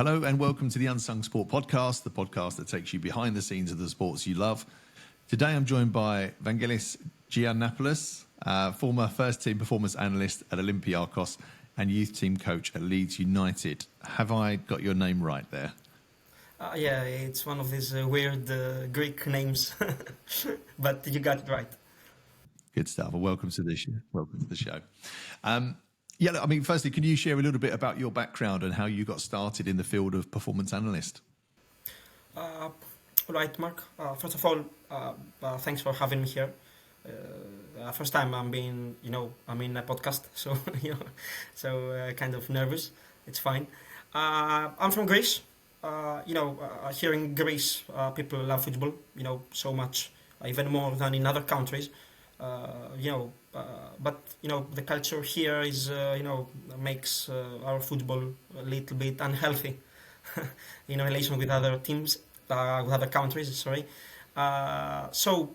Hello and welcome to the Unsung Sport Podcast, the podcast that takes you behind the scenes of the sports you love. Today I'm joined by Vangelis Giannopoulos, former first team performance analyst at Olympiacos and youth team coach at Leeds United. Have I got your name right there? Yeah, it's one of these weird Greek names, but you got it right. Good stuff. Well, welcome to the show. I mean, firstly, can you share a little bit about your background and how you got started in the field of performance analyst? Right, Mark. First of all, thanks for having me here. First time I'm in a podcast, so kind of nervous. It's fine. I'm from Greece. Here in Greece, people love football. So much, even more than in other countries. But the culture here is makes our football a little bit unhealthy in relation with other teams, with other countries. Sorry. So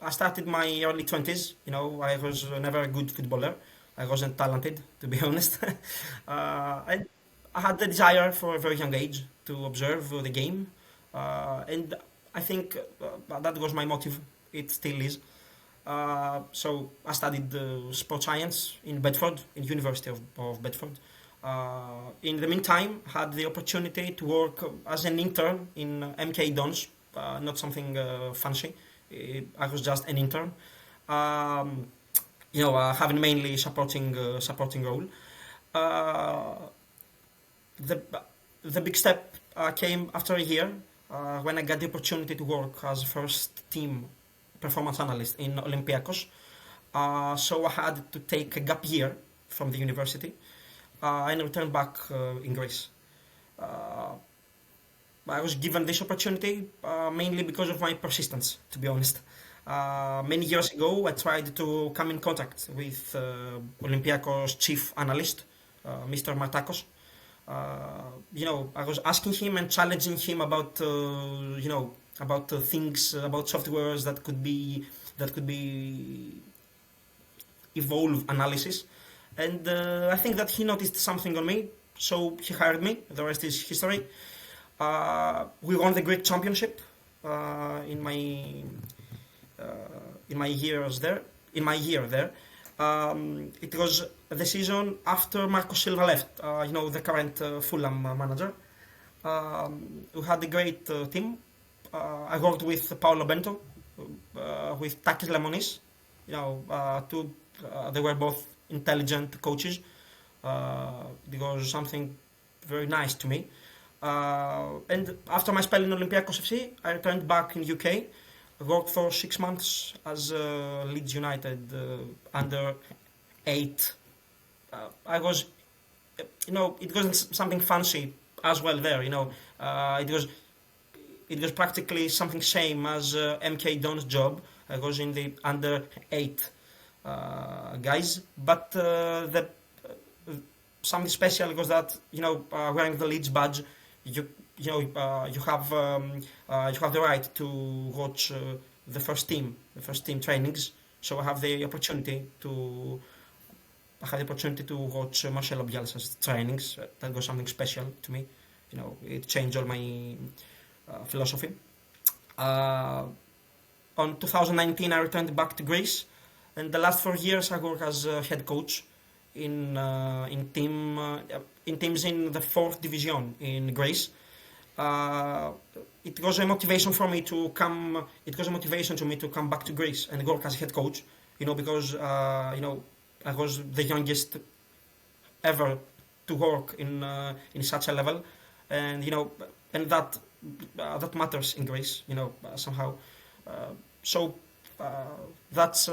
I started my early 20s. I was never a good footballer. I wasn't talented, to be honest. I had the desire for a very young age to observe the game, and I think that was my motive. It still is. So I studied sports science in Bedford, in University of Bedford. In the meantime, had the opportunity to work as an intern in MK Dons, not something fancy. I was just an intern. Having mainly supporting role. The big step came after a year when I got the opportunity to work as first team performance analyst in Olympiacos. So I had to take a gap year from the university and return back in Greece. I was given this opportunity mainly because of my persistence, to be honest. Many years ago, I tried to come in contact with Olympiacos chief analyst, Mr. Martakos. I was asking him and challenging him about things, about softwares that could be evolve analysis, and I think that he noticed something on me, so he hired me. The rest is history. We won the Greek championship in my year there. It was the season after Marco Silva left. The current Fulham manager. We had a great team. I worked with Paolo Bento, with Takis Lemonis. They were both intelligent coaches. It was something very nice to me. And after my spell in Olympiacos FC, I returned back in UK. I worked for 6 months as Leeds United under 8. I was, it wasn't something fancy as well there. It was practically something same as MK Don's job. I was in the under 8 guys, but something special was that wearing the Leeds badge, you have the right to watch the first team trainings. So I had the opportunity to watch Marcelo Bielsa's trainings. That was something special to me. It changed all my philosophy. On 2019, I returned back to Greece, and the last 4 years I worked as a head coach in teams in the 4th division in Greece. It was a motivation for me to come. It was a motivation to me to come back to Greece and work as a head coach. Because I was the youngest ever to work in such a level, and and that matters in Greece. Somehow. That's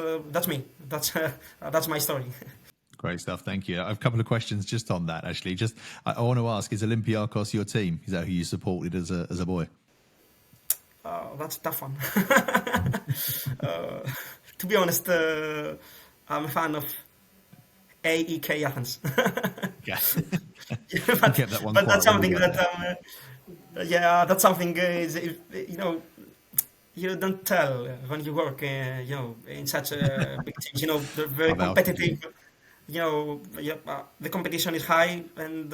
me. That's my story. Great stuff. Thank you. I have a couple of questions just on that, actually. I want to ask, is Olympiacos your team? Is that who you supported as a boy? That's a tough one. To be honest, I'm a fan of AEK Athens. Yeah. but kept that one but that's something well. that that's something you don't tell when you work in such a big team. They're very competitive. the competition is high, and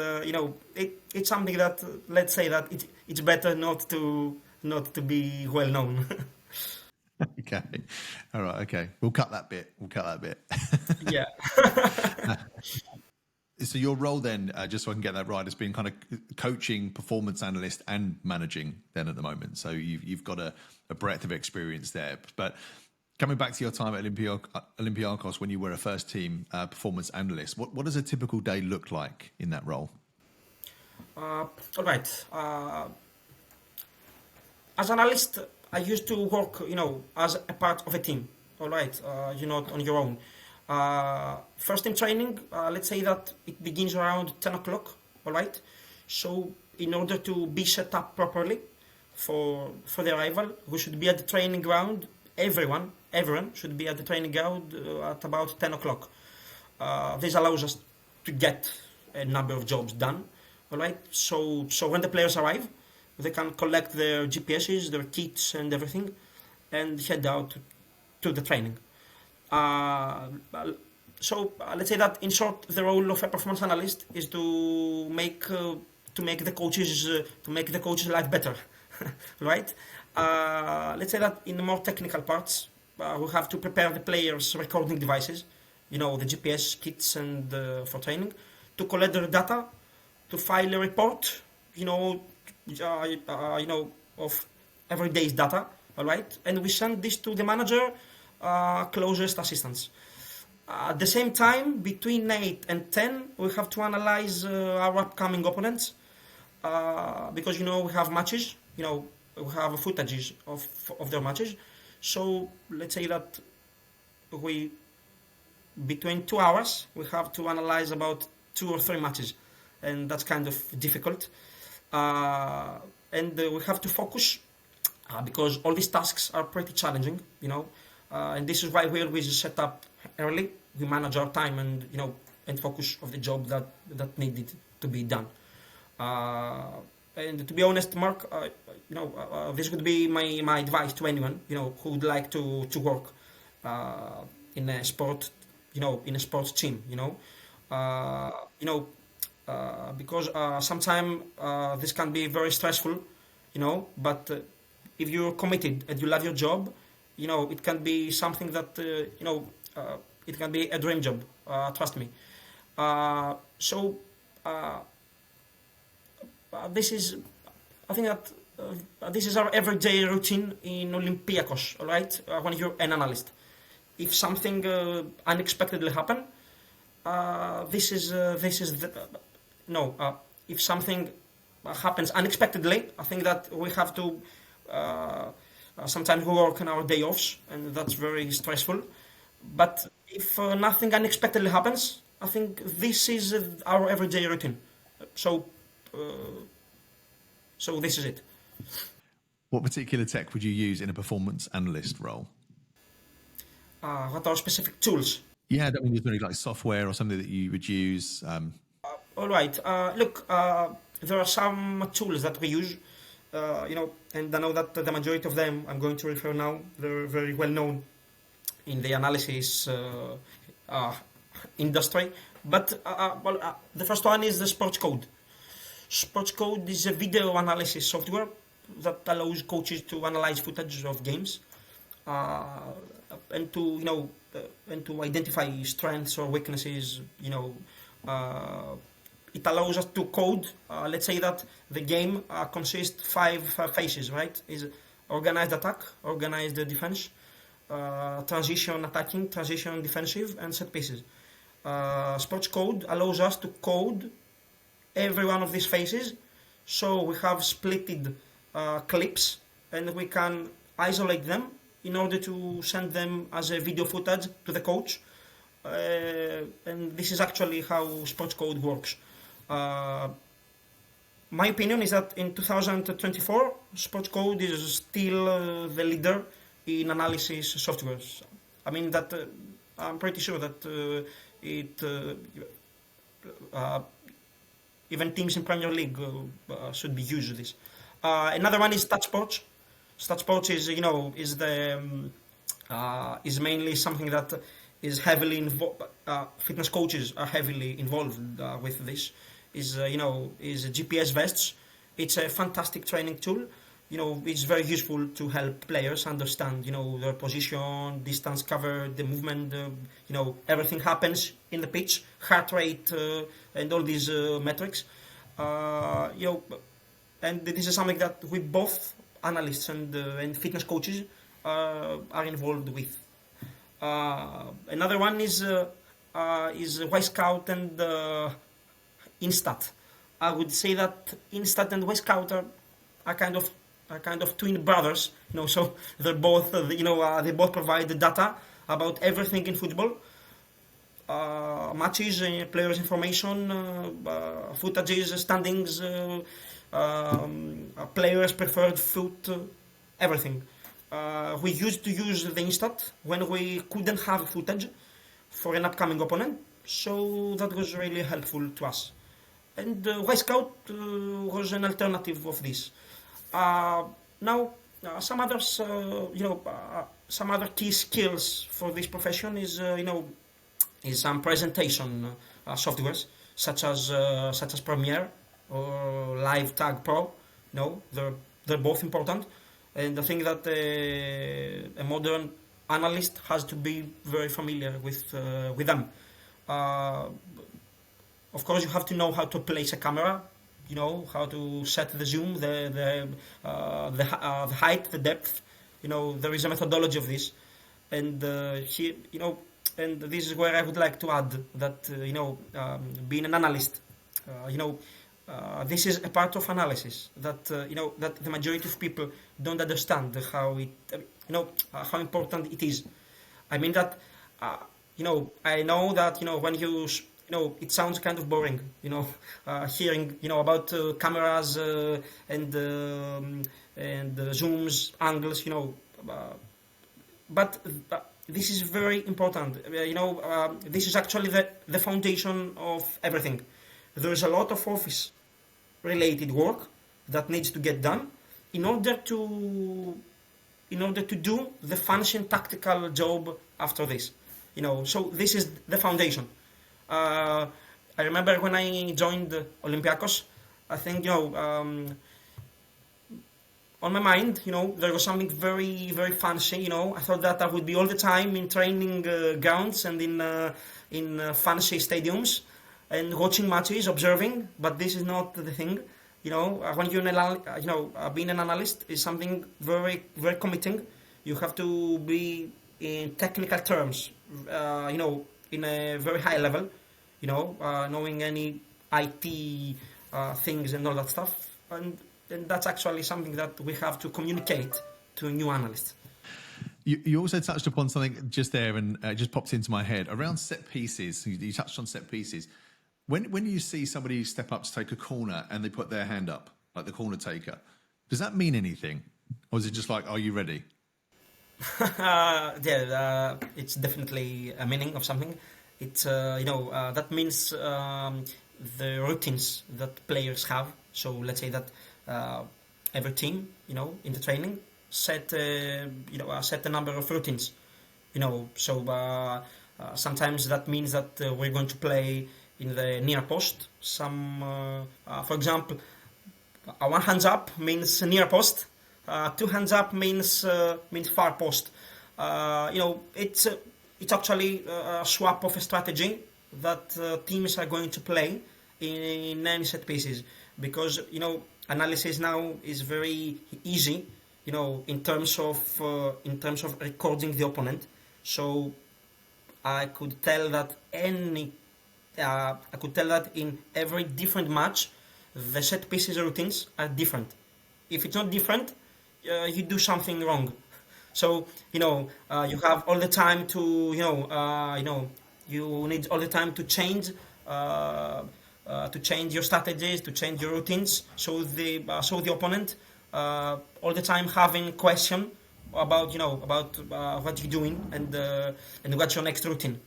it's something that let's say that it's better not to be well known. Okay. All right. Okay. We'll cut that bit. Yeah. So your role then, just so I can get that right, has been kind of coaching, performance analyst, and managing then at the moment. So you've got a breadth of experience there. But coming back to your time at Olympiakos when you were a first team performance analyst, what does a typical day look like in that role? All right. As an analyst, I used to work, as a part of a team. All right. You're not on your own. First team training, let's say that it begins around 10 o'clock. All right. So in order to be set up properly for the arrival, we should be at the training ground. Everyone should be at the training ground at about 10 o'clock. This allows us to get a number of jobs done. All right. So when the players arrive, they can collect their GPSs, their kits, and everything, and head out to the training. Let's say that in short, the role of a performance analyst is to make the coaches' life better, right? Let's say that in the more technical parts, we have to prepare the players' recording devices, the GPS kits and for training, to collect their data, to file a report, of every day's data, all right? And we send this to the manager, closest assistants. At the same time, between 8 and 10, we have to analyze our upcoming opponents because, we have matches, we have footages of their matches. So let's say that between 2 hours, we have to analyze about 2 or 3 matches. And that's kind of difficult. And we have to focus because all these tasks are pretty challenging, and this is why we always set up early. We manage our time and and focus of the job that needed to be done. And to be honest, Mark, this would be my advice to anyone who would like to work in a sport, in a sports team, because sometimes this can be very stressful, but if you're committed and you love your job, it can be something that, it can be a dream job, trust me. This is, I think that this is our everyday routine in Olympiakos, all right, when you're an analyst. If something unexpectedly happen, if something happens unexpectedly, I think that we have to sometimes we work on our day offs, and that's very stressful. But if nothing unexpectedly happens, I think this is our everyday routine. So this is it. What particular tech would you use in a performance analyst role? What are specific tools? Yeah, that means there's like software or something that you would use. All right. Look, there are some tools that we use, and I know that the majority of them I'm going to refer now. They're very well known in the analysis industry. But the first one is the Sports Code. Sports Code is a video analysis software that allows coaches to analyze footage of games and to identify strengths or weaknesses. It allows us to code. Let's say that the game consists 5 phases, right? Is organized attack, organized defense, transition attacking, transition defensive, and set pieces. Sports Code allows us to code every one of these phases. So we have splitted clips, and we can isolate them in order to send them as a video footage to the coach. And this is actually how Sports Code works. My opinion is that in 2024, Sports Code is still the leader in analysis softwares. I mean that I'm pretty sure that even teams in Premier League should be using this. Another one is StatSports. StatSports is is mainly something that is heavily involved. Fitness coaches are heavily involved with this. Is GPS vests. It's a fantastic training tool. It's very useful to help players understand, their position, distance covered, the movement, everything happens in the pitch, heart rate, and all these metrics. And this is something that we both analysts and fitness coaches are involved with. Another one is Y-Scout and Instat. I would say that Instat and Y-Scout are kind of twin brothers. So they're both they both provide the data about everything in football, matches, players' information, footages, standings, players' preferred foot, everything. We used to use the Instat when we couldn't have footage for an upcoming opponent, so that was really helpful to us. And Y-Scout was an alternative of this. Now, some others, some other key skills for this profession is some presentation softwares such as Premiere or Live Tag Pro. They're both important, and I think that a modern analyst has to be very familiar with them. Of course, you have to know how to place a camera, how to set the zoom, the height, the depth. There is a methodology of this, and here, and this is where I would like to add that being an analyst, this is a part of analysis that that the majority of people don't understand how how important it is. I mean that I know that when you it sounds kind of boring, hearing about cameras and zooms, angles, but this is very important. This is actually the foundation of everything. There is a lot of office-related work that needs to get done in order to do the fancy and tactical job after this. So this is the foundation. I remember when I joined Olympiacos, I think on my mind, there was something very, very fancy. I thought that I would be all the time in training grounds and in fancy stadiums and watching matches, observing. But this is not the thing. When you're being an analyst is something very, very committing. You have to be in technical terms, in a very high level, knowing any IT things and all that stuff. And that's actually something that we have to communicate to new analysts. You also touched upon something just there, and it just popped into my head around set pieces. You touched on set pieces. When you see somebody step up to take a corner and they put their hand up, like the corner taker, does that mean anything? Or is it just like, are you ready? It's definitely a meaning of something. It's that means the routines that players have. So let's say that every team, in the training, set a number of routines. So sometimes that means that we're going to play in the near post. For example, one hands up means near post. Two hands up means far post. It's actually a swap of a strategy that teams are going to play in any set pieces, because analysis now is very easy, in terms of recording the opponent. So I could tell that in every different match, the set pieces routines are different. If it's not different, you do something wrong. So you have all the time to you need all the time to change your strategies, to change your routines. So the opponent all the time having question about what you're doing and what's your next routine.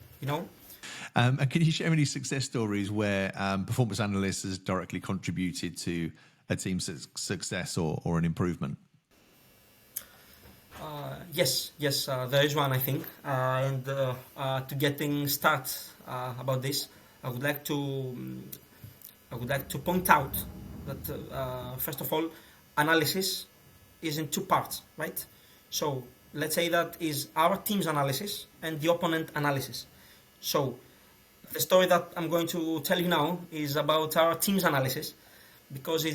And can you share any success stories where performance analysts has directly contributed to a team's success or an improvement? Yes, there is one, I think. And to getting started about this, I would like to point out that first of all, analysis is in two parts, right? So let's say that is our team's analysis and the opponent analysis. So the story that I'm going to tell you now is about our team's analysis because we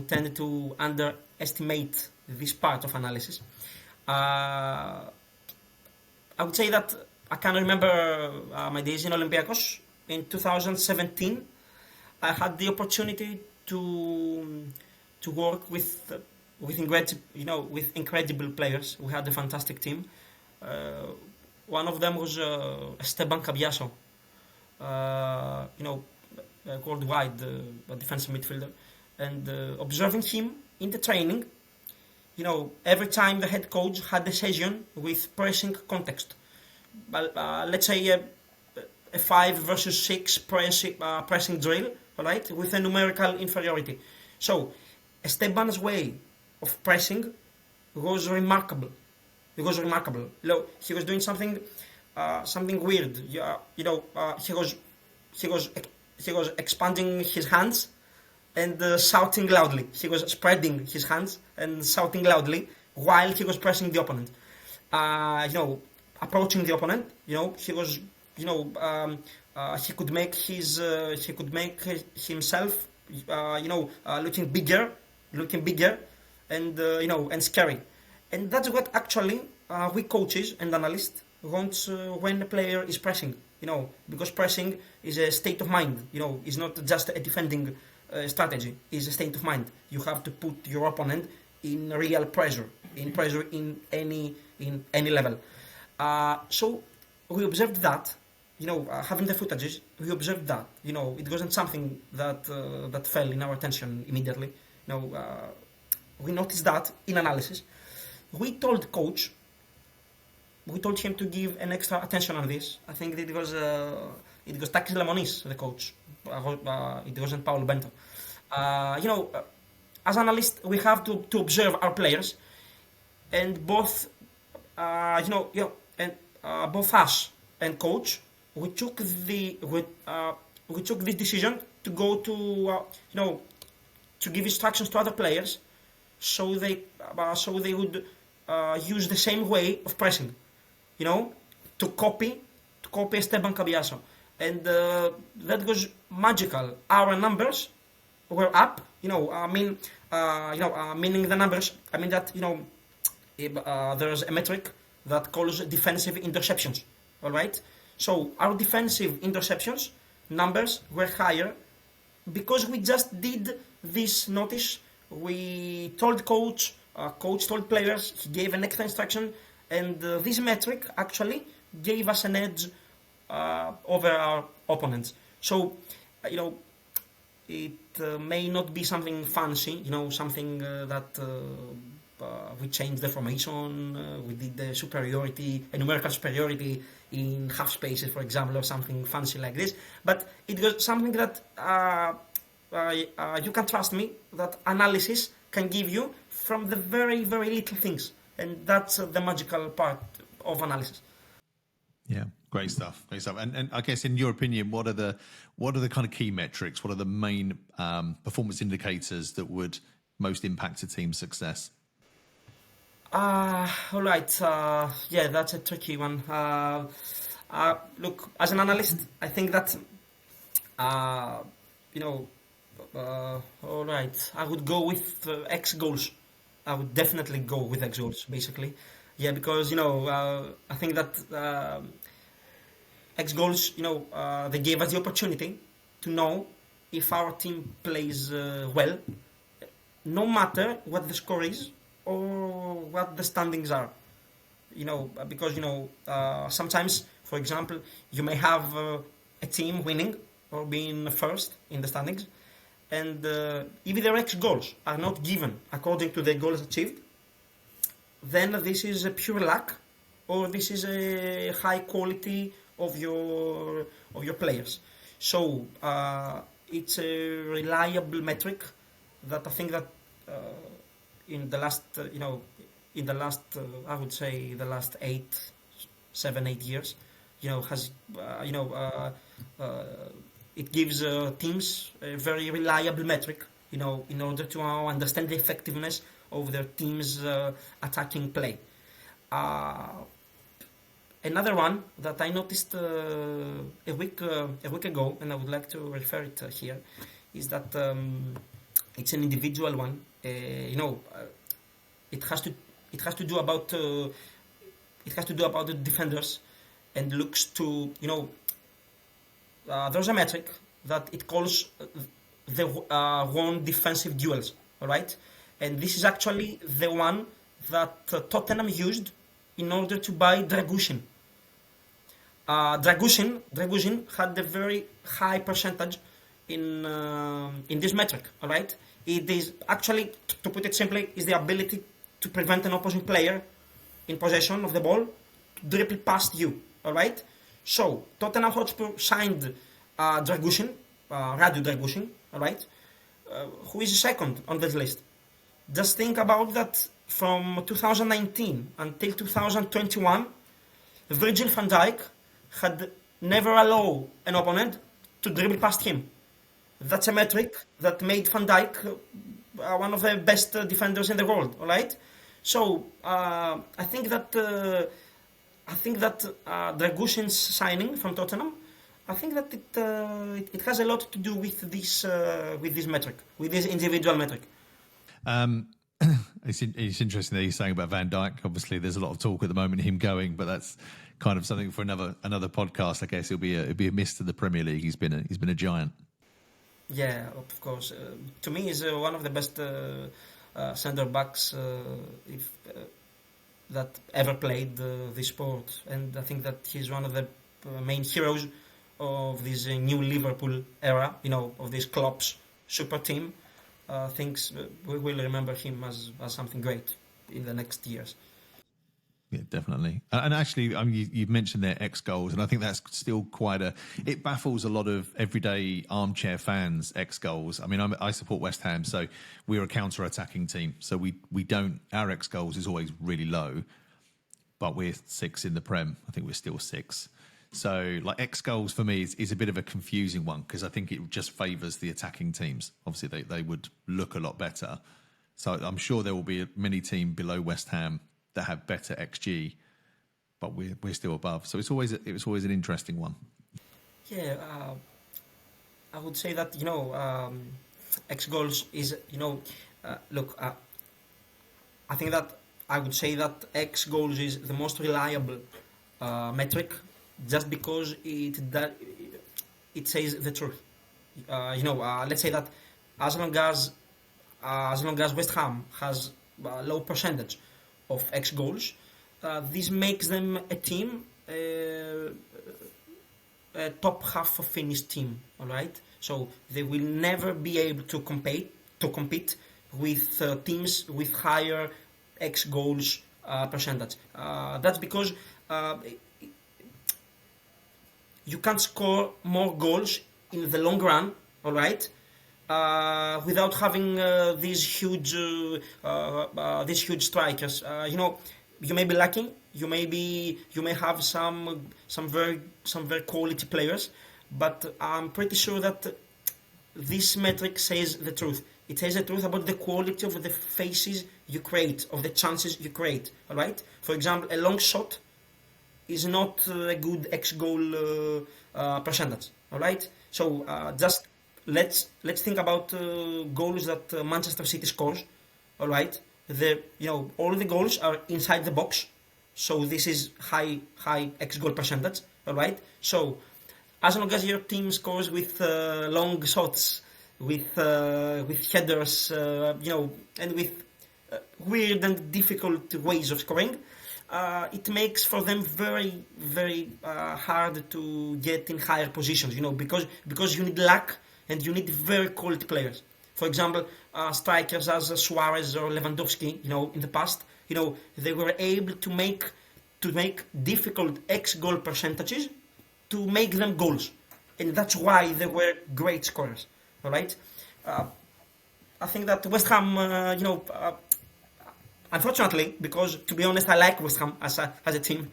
tend to underestimate this part of analysis. Uh, I would say that I can remember my days in Olympiacos in 2017. I had the opportunity to work with incredible players. We had a fantastic team. Uh, One of them was Esteban Cabiaso, worldwide defensive midfielder, and observing him in the training, every time the head coach had a session with pressing context, but let's say a 5 versus 6 pressing drill, right, with a numerical inferiority. So Esteban's way of pressing was remarkable. It was remarkable. He was doing something weird. He was expanding his hands and shouting loudly. He was spreading his hands and shouting loudly while he was pressing the opponent. Approaching the opponent. He was. He could make himself. Looking bigger, and and scary. And that's what actually we coaches and analysts want when a player is pressing. Because pressing is a state of mind. It's not just a defending strategy. It's a state of mind. You have to put your opponent in real pressure, in any level. So we observed that. Having the footages, we observed that. It wasn't something that fell in our attention immediately. We noticed that in analysis. We told him to give an extra attention on this. I think it was Takis Lemonis, the coach. It wasn't Paulo Bento. As analysts, we have to observe our players, and both both us and coach, we took this decision to go to give instructions to other players, so they would use the same way of pressing, to copy Esteban Cabiaso, and that was magical. Our numbers were up, meaning the numbers. I mean that there's a metric that calls defensive interceptions. All right, so our defensive interceptions numbers were higher because we just did this notice. We told coach told players, he gave an extra instruction, and this metric actually gave us an edge over our opponents. So, it may not be something fancy, something that we changed the formation, we did the superiority, a numerical superiority in half spaces, for example, or something fancy like this. But it was something that you can trust me that analysis can give you from the very, very little things. And that's the magical part of analysis. Yeah, great stuff. Great stuff. And I guess in your opinion, what are the kind of key metrics? What are the main performance indicators that would most impact a team's success? All right. Yeah, that's a tricky one. Look, as an analyst, I think that all right, I would go with X goals. I would definitely go with X goals, basically. Yeah, because I think that X goals, they gave us the opportunity to know if our team plays well, no matter what the score is or what the standings are. Because sometimes, for example, you may have a team winning or being first in the standings, and if their X goals are not given according to the goals achieved, then this is a pure luck, or this is a high quality of your players. So it's a reliable metric that I think that in the last, in the last, I would say, the last 8 years, has, it gives teams a very reliable metric, in order to understand the effectiveness of their team's attacking play. Another one that I noticed a week ago, and I would like to refer it here, is that it's an individual one. It has to do about the defenders, and looks to there's a metric that it calls the won defensive duels. All right, and this is actually the one that Tottenham used in order to buy Dragusin. Dragusin had a very high percentage in this metric. All right, it is actually, to put it simply, is the ability to prevent an opposing player in possession of the ball to dribble past you. All right, so Tottenham Hotspur signed Dragusin, Radu Dragusin. All right, who is second on this list. Just think about that. From 2019 until 2021, Virgil van Dijk had never allowed an opponent to dribble past him. That's a metric that made Van Dijk one of the best defenders in the world. All right, so I think that Dragusin's signing from Tottenham, I think that it has a lot to do with this metric, with this individual metric. It's interesting that you're saying about Van Dijk. Obviously, there's a lot of talk at the moment of him going, but that's kind of something for another podcast. I guess it'll be a miss to the Premier League. He's been a giant. Yeah, of course. To me, he's one of the best centre backs that ever played this sport, and I think that he's one of the main heroes of this new Liverpool era. Of this Klopp's super team. Thinks we will remember him as something great in the next years. Yeah, definitely. And actually, you've mentioned their X goals, and I think that's still it baffles a lot of everyday armchair fans, X goals. I mean, I support West Ham, so we're a counter-attacking team. So our X goals is always really low, but we're 6 in the Prem. I think we're still 6. So, X goals for me is a bit of a confusing one, because I think it just favours the attacking teams. Obviously, they would look a lot better. So I'm sure there will be many teams below West Ham that have better XG, but we're still above. So it was always an interesting one. Yeah, I would say that X goals is look. I think that I would say that X goals is the most reliable metric. Just because it says the truth. Let's say that as long as West Ham has a low percentage of X goals, this makes them a team, a top half of finished team. All right, so they will never be able to compete with teams with higher X goals percentage. That's because you can't score more goals in the long run, all right, without having these huge strikers. You may be lacking. You may have some very quality players, but I'm pretty sure that this metric says the truth. It says the truth about the quality of the faces you create, of the chances you create. All right. For example, a long shot is not a good X goal percentage. All right. So just let's think about goals that Manchester City scores. All right. All the goals are inside the box, so this is high X goal percentage. All right. So as long as your team scores with long shots, with headers, and with weird and difficult ways of scoring, it makes for them very, very hard to get in higher positions, because you need luck and you need very quality players. For example, strikers as Suarez or Lewandowski, in the past, they were able to make difficult X goal percentages to make them goals, and that's why they were great scorers. All right, I think that West Ham, unfortunately, because to be honest, I like West Ham as a team.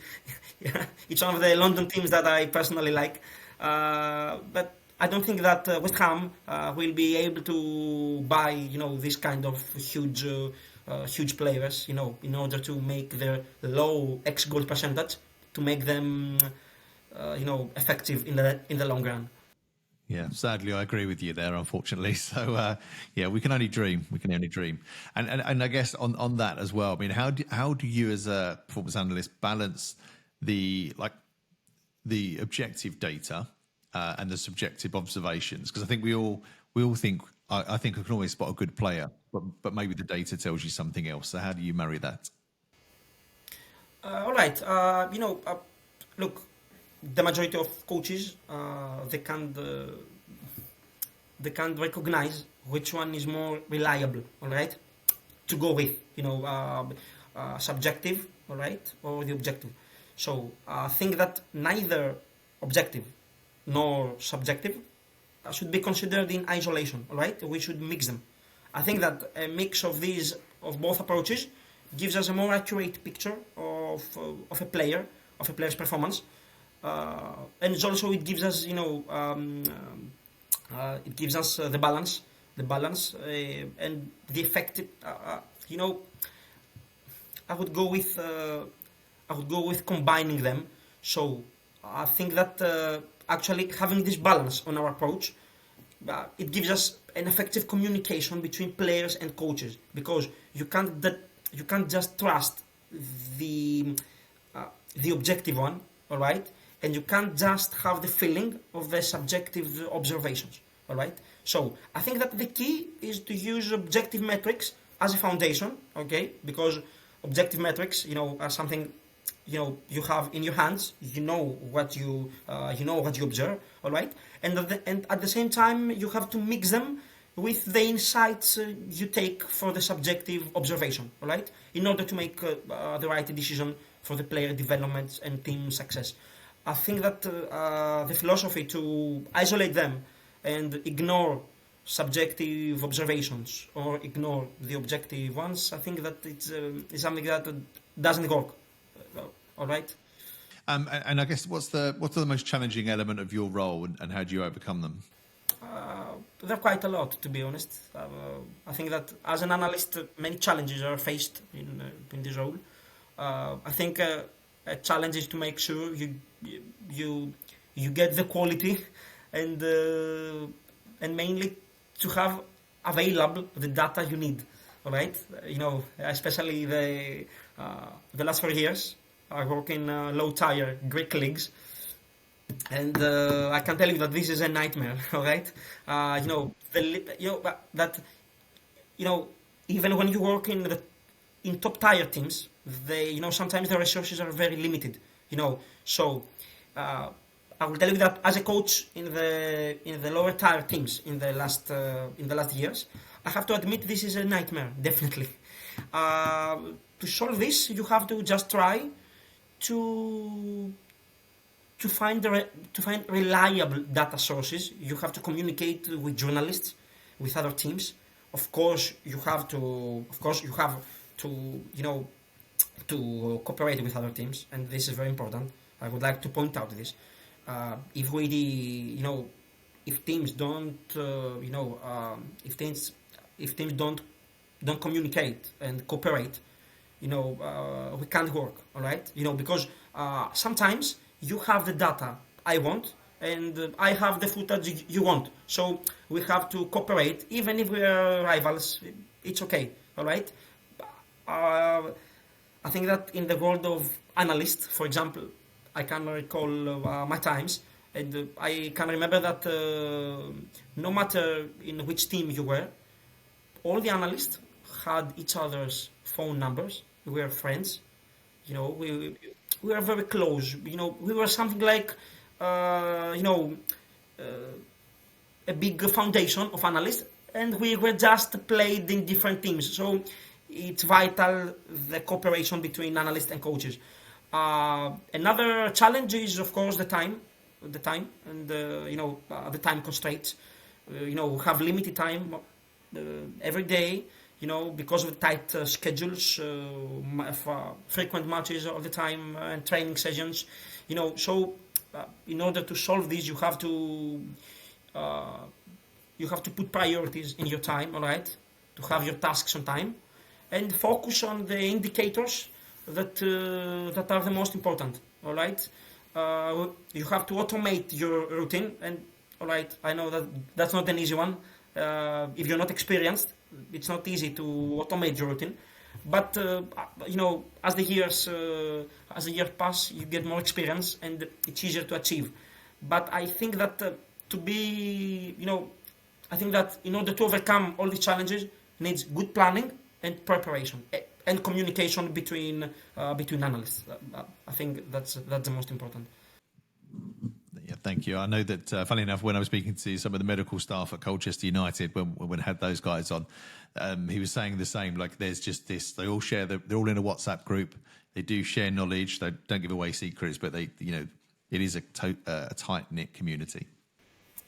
Yeah, it's one of the London teams that I personally like. But I don't think that West Ham will be able to buy, this kind of huge players, in order to make their low ex-goal percentage to make them, effective in the long run. Yeah, sadly, I agree with you there, unfortunately. So, yeah, we can only dream. We can only dream. And I guess on that as well, I mean, how do you as a performance analyst balance the objective data and the subjective observations? Because I think we all think, I think I can always spot a good player, but maybe the data tells you something else. So how do you marry that? All right. Look, the majority of coaches they can't recognize which one is more reliable. All right, to go with subjective, all right, or the objective. So I think that neither objective nor subjective should be considered in isolation. All right, we should mix them. I think that a mix of both approaches gives us a more accurate picture of a player's performance, and it's also it gives us and the effective. I would go with combining them. So I think that actually having this balance on our approach, it gives us an effective communication between players and coaches, because you can't just trust the objective one, all right, and you can't just have the feeling of the subjective observations, all right. So I think that the key is to use objective metrics as a foundation, okay, because objective metrics, are something you have in your hands. You know what you observe, all right, and at the same time you have to mix them with the insights you take for the subjective observation, all right, in order to make the right decision for the player development and team success. I think that the philosophy to isolate them and ignore subjective observations or ignore the objective ones, I think that it's something that doesn't work. All right. And I guess what's the most challenging element of your role, and how do you overcome them? There are quite a lot, to be honest. I think that as an analyst, many challenges are faced in this role. I think a challenge is to make sure you get the quality and mainly to have available the data you need. All right, especially the last 4 years, I work in low tier Greek leagues. And I can tell you that this is a nightmare. All right, even when you work in top tier teams, sometimes the resources are very limited. So I will tell you that as a coach in the lower tier teams in the last years, I have to admit this is a nightmare. Definitely, to solve this, you have to just try to find reliable data sources. You have to communicate with journalists, with other teams. Of course, you have to to cooperate with other teams, and this is very important. I would like to point out this. If teams don't, if teams don't communicate and cooperate, we can't work. All right, because sometimes you have the data I want, and I have the footage you want. So we have to cooperate, even if we are rivals. It's okay, all right. I think that in the world of analysts, for example, I can recall my times, and I can remember that no matter in which team you were, all the analysts had each other's phone numbers. We were friends. We were very close. We were something like, a big foundation of analysts, and we were just played in different teams. So it's vital, the cooperation between analysts and coaches. Another challenge is, of course, the time, and the time constraints. We have limited time every day. because of the tight schedules, frequent matches all the time, and training sessions. So in order to solve this, uh, you have to put priorities in your time, all right, to have your tasks on time, and focus on the indicators that are the most important, all right. You have to automate your routine, and all right, I know that that's not an easy one. If you're not experienced, it's not easy to automate your routine. But as the years pass, you get more experience, and it's easier to achieve. But I think that I think that in order to overcome all these challenges, needs good planning and preparation and communication between analysts. I think that's the most important. Yeah, thank you. I know that, funny enough, when I was speaking to some of the medical staff at Colchester United, when I had those guys on, he was saying the same. Like, there's just this. They all share. They're all in a WhatsApp group. They do share knowledge. They don't give away secrets, but it is a tight knit community.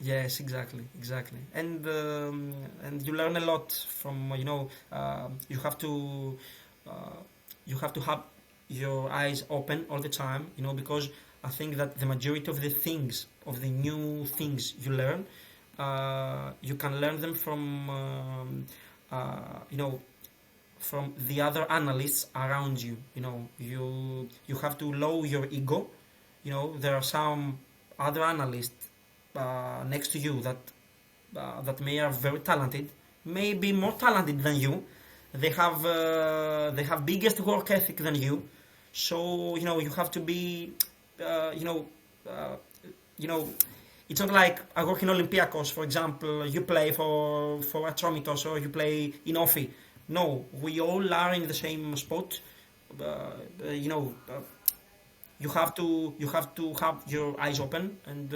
Yes, exactly, and you learn a lot from you have to have your eyes open all the time, because I think that the majority of the new things you learn, you can learn them from the other analysts around you. You have to lower your ego. There are some other analysts next to you that may are very talented, maybe more talented than you. They have biggest work ethic than you. So you have to be it's not like I work in Olympiacos, for example. You play for Atromitos, or you play in Ofi. No, we all are in the same spot. You have to have your eyes open, and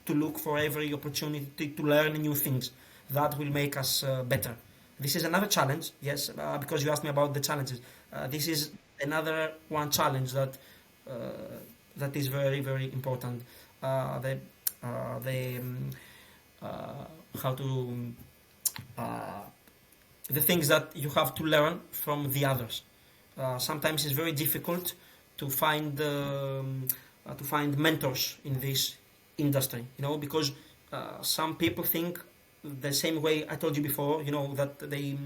to look for every opportunity to learn new things that will make us better. This is another challenge, yes, because you asked me about the challenges. This is another one challenge that is very, very important. How to the things that you have to learn from the others. Sometimes it's very difficult to find mentors in this industry, because some people think the same way I told you before, that they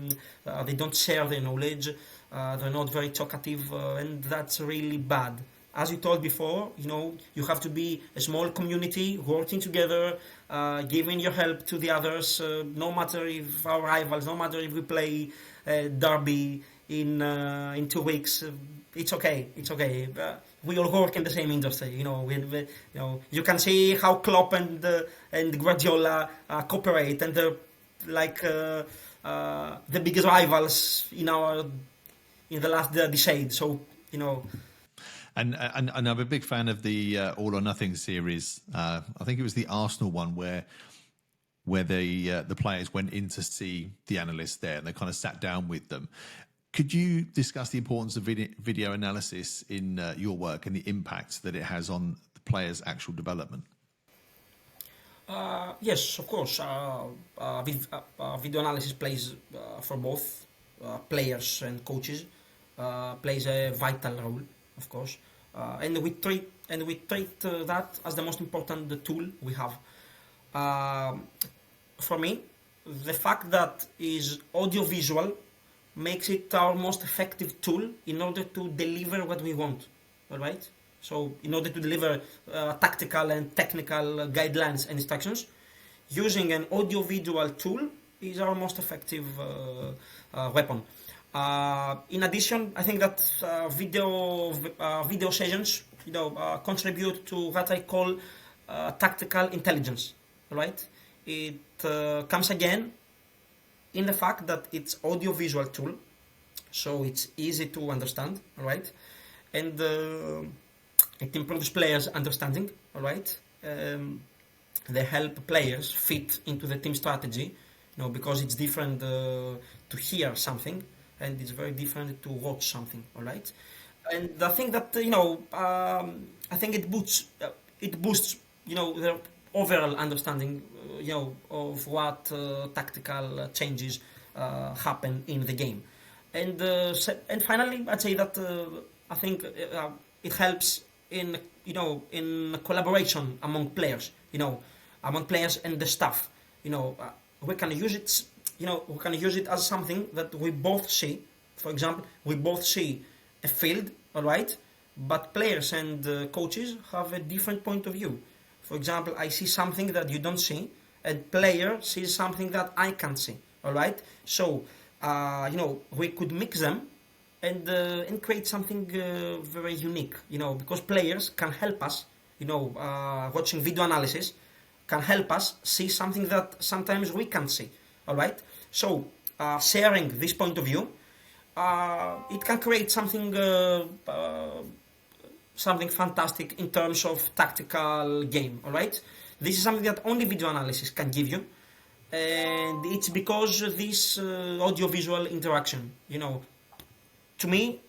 don't share their knowledge, they're not very talkative, and that's really bad. As you told before, you have to be a small community working together, giving your help to the others, no matter if our rivals, no matter if we play derby in 2 weeks. It's okay. We all work in the same industry. You can see how Klopp and Guardiola cooperate, and they're like the biggest rivals in the last decade. So And I'm a big fan of the All or Nothing series. I think it was the Arsenal one where the players went in to see the analysts there, and they kind of sat down with them. Could you discuss the importance of video analysis in your work and the impact that it has on the players' actual development? Yes, of course. Video analysis plays for both players and coaches. Plays a vital role, of course, and we treat that as the most important tool we have. For me, the fact that is audiovisual makes it our most effective tool in order to deliver what we want. All right. So, in order to deliver tactical and technical guidelines and instructions, using an audiovisual tool is our most effective weapon. In addition, I think that video sessions, contribute to what I call tactical intelligence. Right? It comes again in the fact that it's audiovisual tool, so it's easy to understand. All right, and it improves players' understanding. All right, they help players fit into the team strategy. Because it's different to hear something, and it's very different to watch something. All right, and I think that I think it boosts their overall understanding of what tactical changes happen in the game. And finally, I'd say that I think it helps in in collaboration among players, among players and the staff. We can use it. We can use it as something that we both see. For example, we both see a field, all right, but players and coaches have a different point of view. For example, I see something that you don't see, and player sees something that I can't see. All right, so we could mix them and create something very unique. Because players can help us. Watching video analysis can help us see something that sometimes we can't see. All right, so sharing this point of view, it can create something fantastic in terms of tactical game. All right, this is something that only video analysis can give you, and it's because this audio-visual interaction. To me,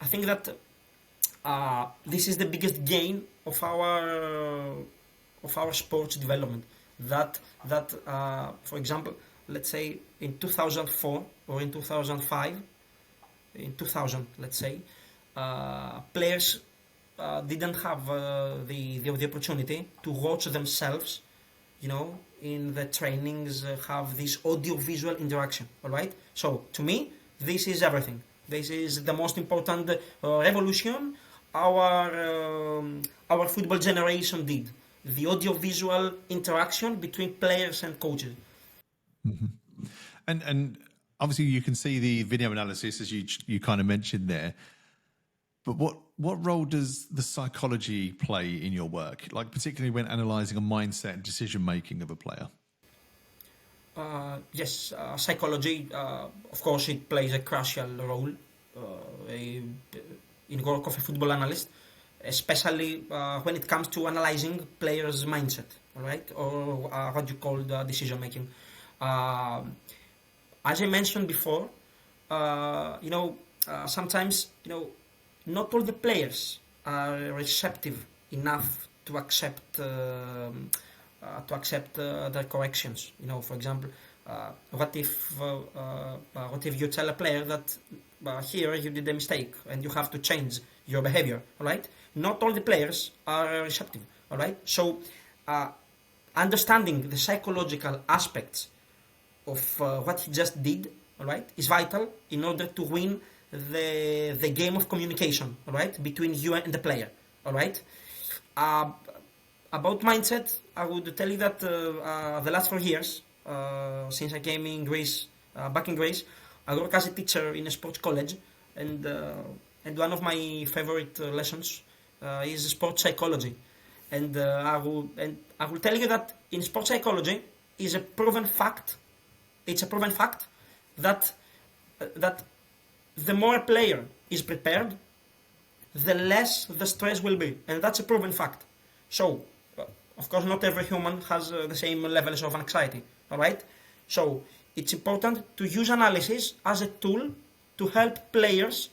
I think that this is the biggest gain of our sports development. That for example, let's say in 2004 or in 2005, in 2000, let's say, players didn't have the opportunity to watch themselves, in the trainings, have this audio-visual interaction. All right. So to me, this is everything. This is the most important revolution our football generation did. The audio-visual interaction between players and coaches. Mm-hmm. And obviously you can see the video analysis as you kind of mentioned there. But what role does the psychology play in your work, like particularly when analysing a mindset and decision making of a player? Yes, psychology, of course, it plays a crucial role in work of a football analyst, especially when it comes to analysing players' mindset, all right, or what you call the decision making. As I mentioned before, sometimes not all the players are receptive enough to accept their corrections. For example, what if you tell a player that here you did a mistake and you have to change your behavior? All right, not all the players are receptive. All right, so understanding the psychological aspects of what he just did, all right, is vital in order to win the game of communication, all right, between you and the player, all right. About mindset, I would tell you that the last 4 years, since I came in Greece, back in Greece, I work as a teacher in a sports college, and one of my favorite lessons is sports psychology, and I will tell you that in sports psychology is a proven fact. It's a proven fact that the more a player is prepared, the less the stress will be, and that's a proven fact. So, of course, not every human has the same levels of anxiety. All right. So it's important to use analysis as a tool to help players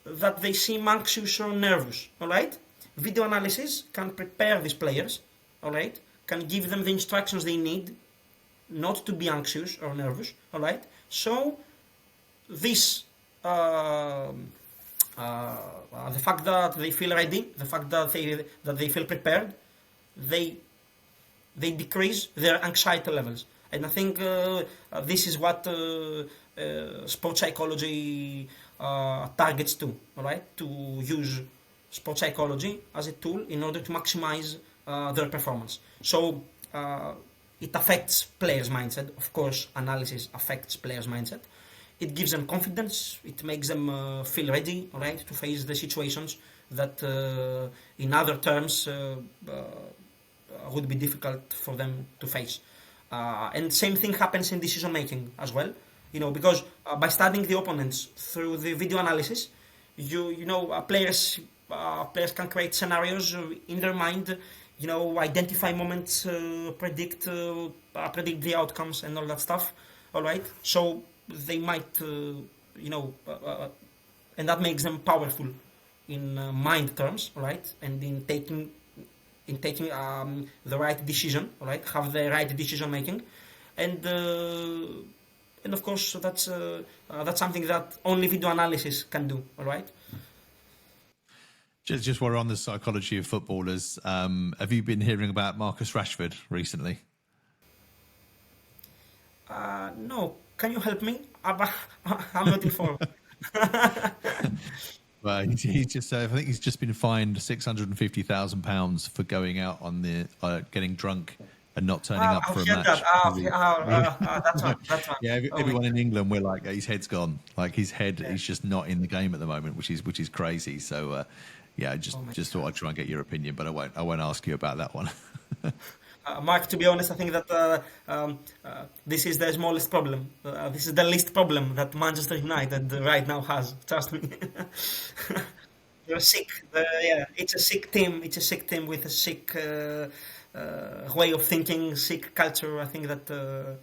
that they seem anxious or nervous. All right. Video analysis can prepare these players. All right. Can give them the instructions they need not to be anxious or nervous. All right. So this the fact that they feel ready, the fact that they feel prepared, they decrease their anxiety levels, and I think this is what sports psychology targets to. All right, to use sports psychology as a tool in order to maximize their performance. So it affects players' mindset. Of course, analysis affects players' mindset. It gives them confidence. It makes them feel ready, all right, to face the situations that, in other terms, would be difficult for them to face. And same thing happens in decision making as well. Because by studying the opponents through the video analysis, players can create scenarios in their mind. Identify moments, predict the outcomes, and all that stuff. All right, so they might, and that makes them powerful in mind terms, all right, and in taking the right decision, all right, have the right decision making, and of course that's something that only video analysis can do. All right. Just while we're on the psychology of footballers, have you been hearing about Marcus Rashford recently? No, can you help me? I'm not informed. Well, he's just, I think he's just been fined £650,000 for going out on the getting drunk and not turning up I've for a heard match. that. That's one. That's one. Yeah, Oh my everyone God. in England, we're like, his head's gone. Like his head, Yeah. he's just not in the game at the moment, which is crazy. So, yeah, I Oh my just thought God. I'd try and get your opinion, but I won't ask you about that one. Mark, to be honest, I think that this is the smallest problem. This is the least problem that Manchester United right now has. Trust me. They're sick. Yeah, it's a sick team. It's a sick team with a sick way of thinking, sick culture. I think that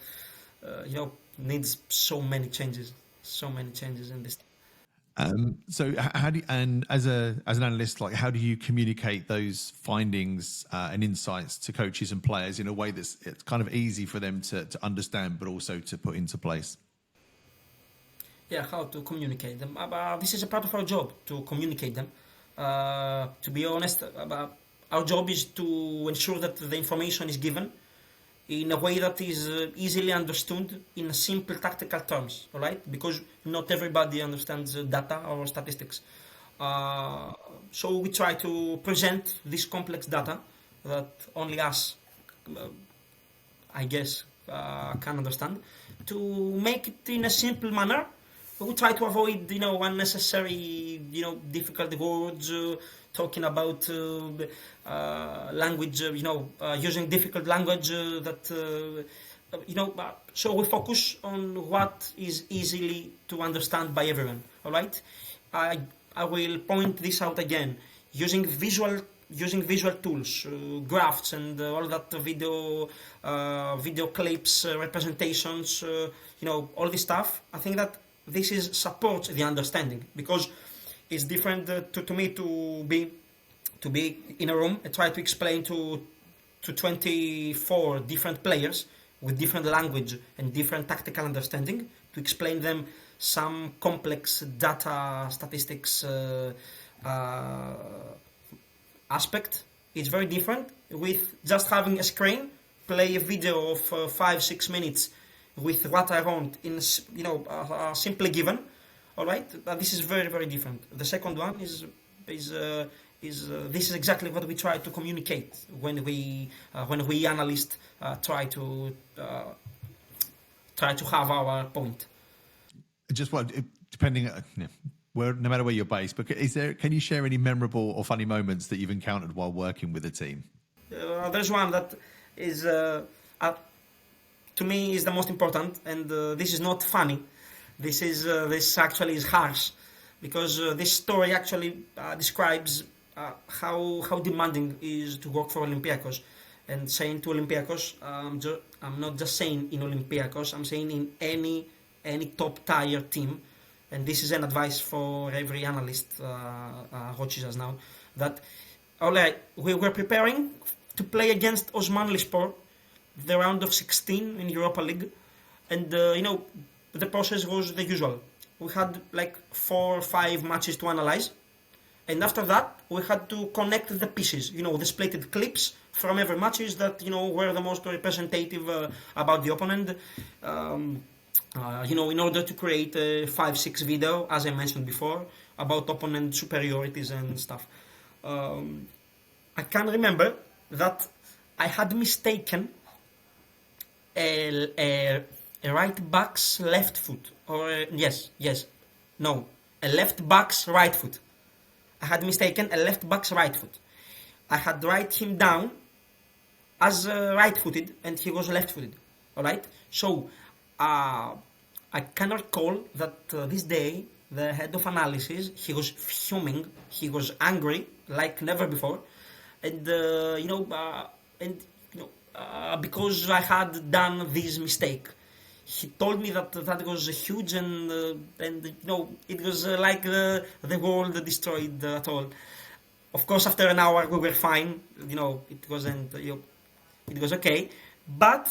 needs so many changes. So many changes in this. So how do you, and as an analyst, like how do you communicate those findings and insights to coaches and players in a way that's it's kind of easy for them to understand, but also to put into place? Yeah, how to communicate them. This is a part of our job to communicate them. To be honest, our job is to ensure that the information is given in a way that is easily understood in simple tactical terms, all right? Because not everybody understands data or statistics. So we try to present this complex data that only us, uh, I guess, can understand, to make it in a simple manner. We try to avoid, unnecessary, difficult words, talking about language, using difficult language so we focus on what is easily to understand by everyone. All right, I I will point this out again using visual tools, graphs, and all that video clips, representations, all this stuff. I think that this is supports the understanding because it's different to me to be in a room and try to explain to 24 different players with different language and different tactical understanding to explain them some complex data statistics uh, aspect. It's very different with just having a screen, play a video of 5-6 minutes with what I want in simply given. All right, this is very very different. The second one is this is exactly what we try to communicate when we analysts try to have our point. Just what, depending, where, no matter where you're based, but can you share any memorable or funny moments that you've encountered while working with a team? There's one that is to me is the most important, and this is not funny. This actually is harsh because this story actually describes how demanding is to work for Olympiacos. And saying to Olympiacos, I'm not just saying in Olympiacos, I'm saying in any top tier team, and this is an advice for every analyst watches us now, that all right, we were preparing to play against Osmanlispor, the round of 16 in Europa League, and the process was the usual. We had like 4 or 5 matches to analyze, and after that we had to connect the pieces, the splitted clips from every matches that were the most representative about the opponent. In order to create a 5-6 video, as I mentioned before, about opponent superiorities and stuff. I can remember that I had mistaken a right back's left foot, or a left back's right foot. I had mistaken a left back's right foot. I had write him down as right-footed, and he was left-footed. All right. So I can recall that this day the head of analysis, he was fuming, he was angry like never before, and because I had done this mistake, he told me that was huge, and it was like the world destroyed at all. Of course, after an hour we were fine. It wasn't. It was okay, but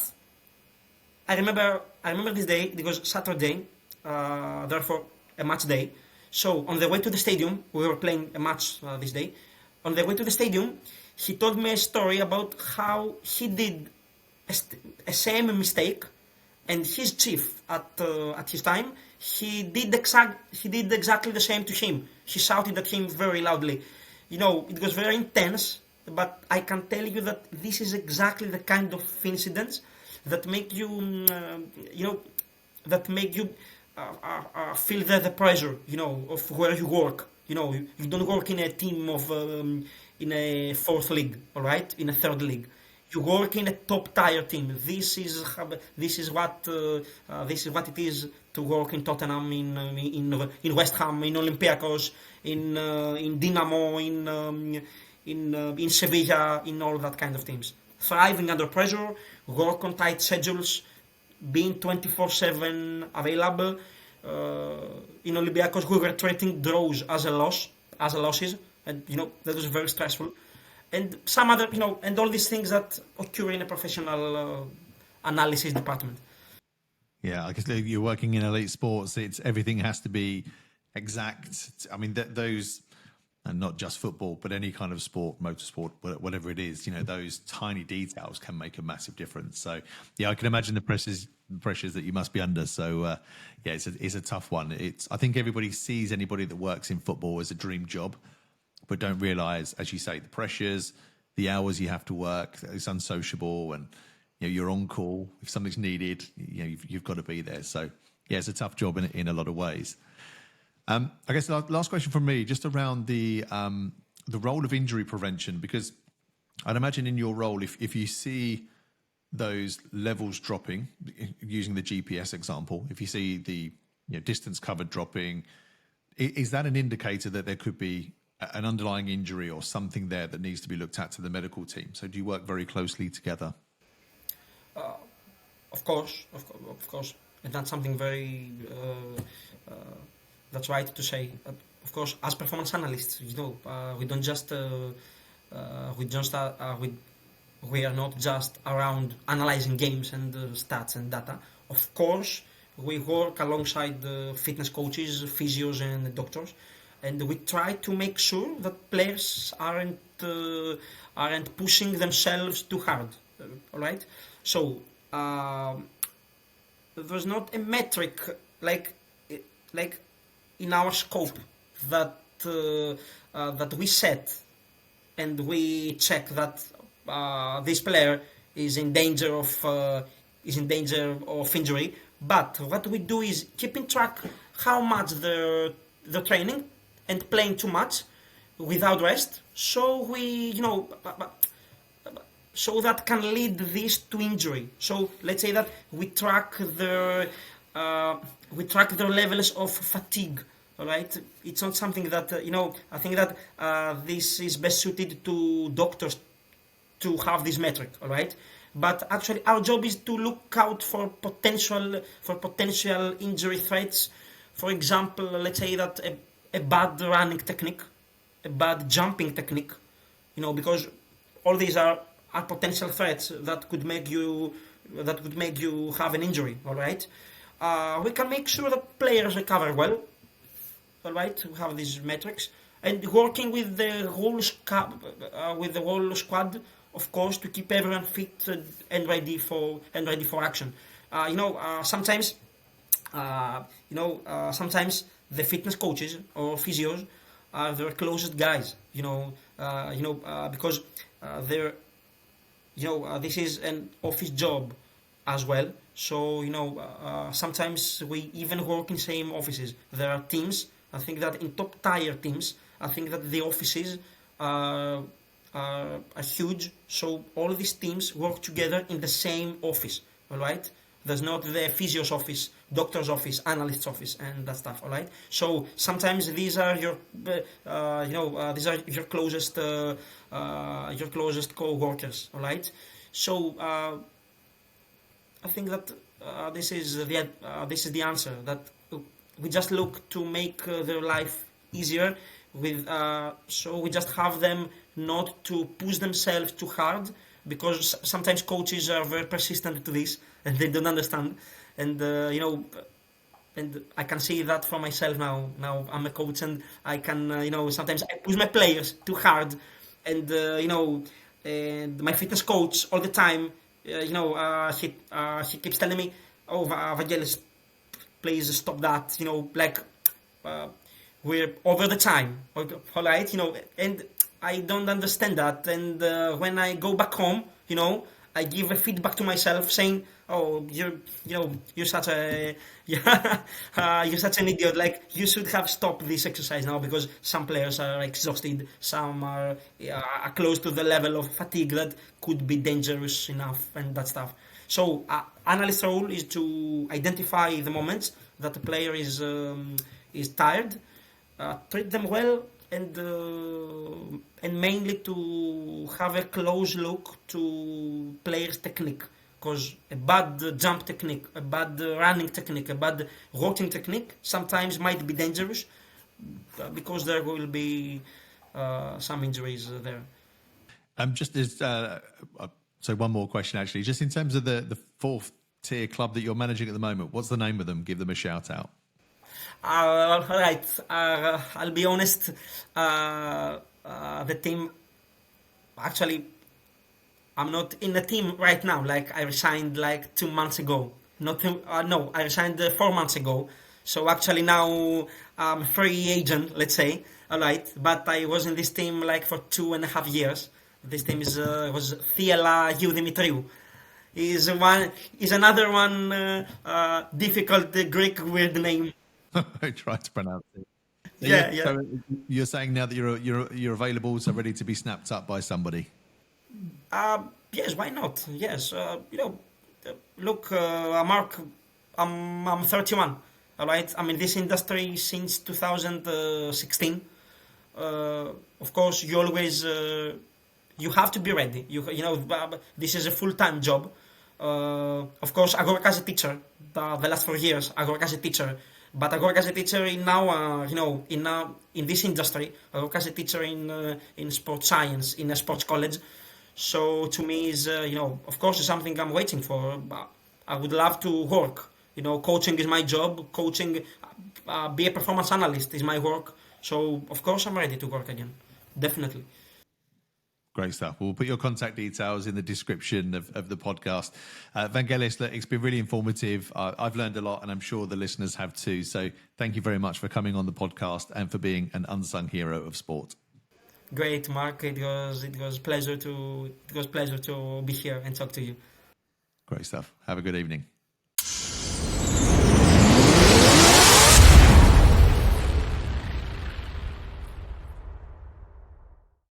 I remember this day. It was Saturday, therefore a match day. So on the way to the stadium, we were playing a match this day. On the way to the stadium, he told me a story about how he did a same mistake, and his chief at his time, he did exactly the same to him. He shouted at him very loudly. It was very intense, but I can tell you that this is exactly the kind of incidents that make you, that make you feel the pressure, of where you work. You don't work in a team of, in a fourth league, all right, in a third league. You work in a top tier team. This is what it is to work in Tottenham, in West Ham, in Olympiacos, in Dinamo, in Sevilla, in all that kind of teams. Thriving under pressure, work on tight schedules, being 24/7 available. In Olympiacos, we were treating draws as losses, and that was very stressful. And some other, and all these things that occur in a professional analysis department. Yeah, I guess you're working in elite sports. It's everything has to be exact. I mean, those, and not just football, but any kind of sport, motorsport, whatever it is, those tiny details can make a massive difference. So, yeah, I can imagine the pressures that you must be under. So, yeah, it's a tough one. I think everybody sees anybody that works in football as a dream job, but don't realise, as you say, the pressures, the hours you have to work. It's unsociable, and you're on call if something's needed. You've got to be there. So, yeah, it's a tough job in a lot of ways. I guess the last question from me, just around the role of injury prevention, because I'd imagine in your role, if you see those levels dropping, using the GPS example, if you see the distance covered dropping, is that an indicator that there could be an underlying injury or something there that needs to be looked at to the medical team? So do you work very closely together? Of course, and that's something very. That's right to say. Of course, as performance analysts, we don't just we are not just around analyzing games and stats and data. Of course, we work alongside the fitness coaches, physios, and doctors, and we try to make sure that players aren't pushing themselves too hard. All right. So there's not a metric like in our scope that we set and we check that this player is in danger of injury. But what we do is keeping track how much the training and playing too much without rest. So so that can lead this to injury. So let's say that we track their levels of fatigue. All right, it's not something that I think that this is best suited to doctors to have this metric. All right, but actually our job is to look out for potential injury threats. For example, let's say that a bad running technique, a bad jumping technique, because all these are potential threats that could make you have an injury. All right, we can make sure that players recover well. All right, we have these metrics, and working with the whole squad, of course, to keep everyone fit and ready for action. Sometimes the fitness coaches or physios are their closest guys. Because they're this is an office job as well. So sometimes we even work in same offices. There are teams. I think that in top tier teams, I think that the offices are huge. So all these teams work together in the same office. All right. There's not the physio's office, doctor's office, analyst's office, and that stuff. All right. So sometimes these are your, these are your closest co-workers. All right. So I think that this is the answer. That we just look to make their life easier. So we just have them not to push themselves too hard, because sometimes coaches are very persistent to this, and they don't understand. And and I can see that for myself now. Now I'm a coach, and I can, sometimes I push my players too hard, and and my fitness coach all the time, he keeps telling me, "Oh, Vangelis, please stop that." Uh, we're over the time, all right, and I don't understand that. And when I go back home, I give a feedback to myself saying, "Oh, you're such a you're such an idiot. Like you should have stopped this exercise now because some players are exhausted, some are close to the level of fatigue that could be dangerous enough and that stuff." So, analyst role is to identify the moments that the player is tired, treat them well, and mainly to have a close look to players' technique. Because a bad jump technique, a bad running technique, a bad walking technique sometimes might be dangerous because there will be some injuries there. Just as so, one more question actually, just in terms of the fourth tier club that you're managing at the moment, what's the name of them? Give them a shout out. All right. I'll be honest. The team, actually, I'm not in the team right now. Like I resigned like 2 months ago. No, I resigned 4 months ago. So actually now I'm a free agent, let's say. All right, but I was in this team like for 2.5 years. This team was Thiela Dimitriou. Is another one difficult Greek weird name. I tried to pronounce it. So Yeah. So you're saying now that you're available, so ready to be snapped up by somebody. Yes, why not? Yes, look, Mark, I'm 31. All right, I'm in this industry since 2016. Of course, you always you have to be ready. This is a full-time job. Of course, I work as a teacher. The last 4 years, I work as a teacher. But I work as a teacher in now, in this industry. I work as a teacher in sports science in a sports college. So to me, is of course, it's something I'm waiting for. But I would love to work. Coaching is my job. Coaching, be a performance analyst is my work. So of course, I'm ready to work again. Definitely. Great stuff. We'll put your contact details in the description of the podcast. Vangelis, look, it's been really informative. I've learned a lot, and I'm sure the listeners have too. So thank you very much for coming on the podcast and for being an unsung hero of sport. Great, Mark. It was pleasure to be here and talk to you. Great stuff. Have a good evening.